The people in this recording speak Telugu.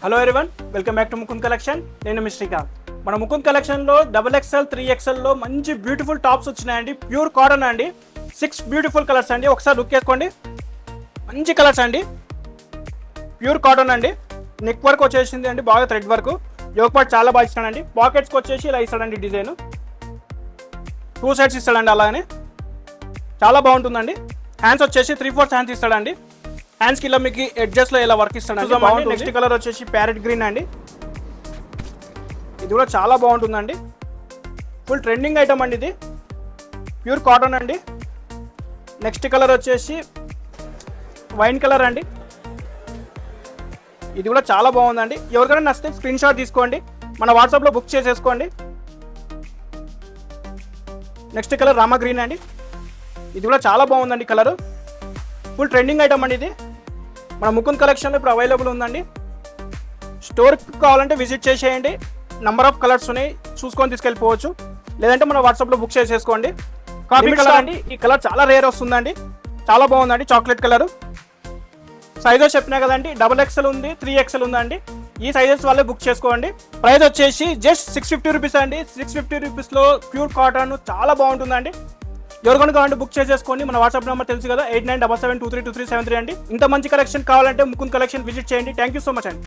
Hello everyone, welcome back to Mukund collection. నేను మీ శ్రీకాంత్. మన ముకుంద్ కలెక్షన్లో XXL 3XLలో మంచి బ్యూటిఫుల్ టాప్స్ వచ్చినాయండి. ప్యూర్ కాటన్ అండి. 6 బ్యూటిఫుల్ కలర్స్ అండి. ఒకసారి లుక్ వేసుకోండి. మంచి కలర్స్ అండి. ప్యూర్ కాటన్ అండి. నెక్ వర్క్ వచ్చేసింది అండి, బాగా థ్రెడ్ వర్క్. యోక్ పార్ట్ చాలా బాగా ఇస్తాడండి. పాకెట్స్కి వచ్చేసి ఇలా ఇస్తాడండి డిజైన్. 2 సైడ్స్ ఇస్తాడండి. అలానే చాలా బాగుంటుందండి. హ్యాండ్స్ వచ్చేసి 3/4 హ్యాండ్స్ ఇస్తాడండి. హ్యాండ్స్కి ఇలా మీకు ఎడ్జెస్లో ఇలా వర్క్ ఇస్తాడండి. నెక్స్ట్ కలర్ వచ్చేసి ప్యారెట్ గ్రీన్ అండి. ఇది కూడా చాలా బాగుంటుందండి. ఫుల్ ట్రెండింగ్ ఐటమ్ అండి. ఇది ప్యూర్ కాటన్ అండి. నెక్స్ట్ కలర్ వచ్చేసి వైన్ కలర్ అండి. ఇది కూడా చాలా బాగుందండి. ఎవరికైనా నచ్చితే స్క్రీన్ షాట్ తీసుకోండి, మన వాట్సాప్లో బుక్ చేసేసుకోండి. నెక్స్ట్ కలర్ రామా గ్రీన్ అండి. ఇది కూడా చాలా బాగుందండి. కలర్ ఫుల్ ట్రెండింగ్ ఐటమ్ అండి. ఇది మన ముకుంద్ కలెక్షన్లో ఇప్పుడు అవైలబుల్ ఉందండి. స్టోర్కి కావాలంటే విజిట్ చేసేయండి. నంబర్ ఆఫ్ కలర్స్ ఉన్నాయి, చూసుకొని తీసుకెళ్ళిపోవచ్చు. లేదంటే మన వాట్సాప్లో బుక్ చేసేసుకోండి. కాఫీ కలర్ అండి. ఈ కలర్ చాలా రేర్ వస్తుందండి. చాలా బాగుందండి. Chocolate colour. సైజెస్ చెప్పినా కదండి, XXL ఉంది, 3XL ఉందండి. ఈ సైజెస్ వాళ్ళే బుక్ చేసుకోండి. ప్రైస్ వచ్చేసి జస్ట్ 650 రూపీస్ అండి. 650 రూపీస్లో ప్యూర్ కాటన్ చాలా బాగుంటుందండి. ఎవరికైనా కావాలంటే బుక్ చేసేసుకోండి. మన వాట్సాప్ నెంబర్ తెలుసు కదా, 8977232373 అండి. ఇంత మంచి కలెక్షన్ కావాలంటే ముకుంద్ కలెక్షన్ విజిట్ చేయండి. థ్యాంక్ యూ సో మచ్ అండి.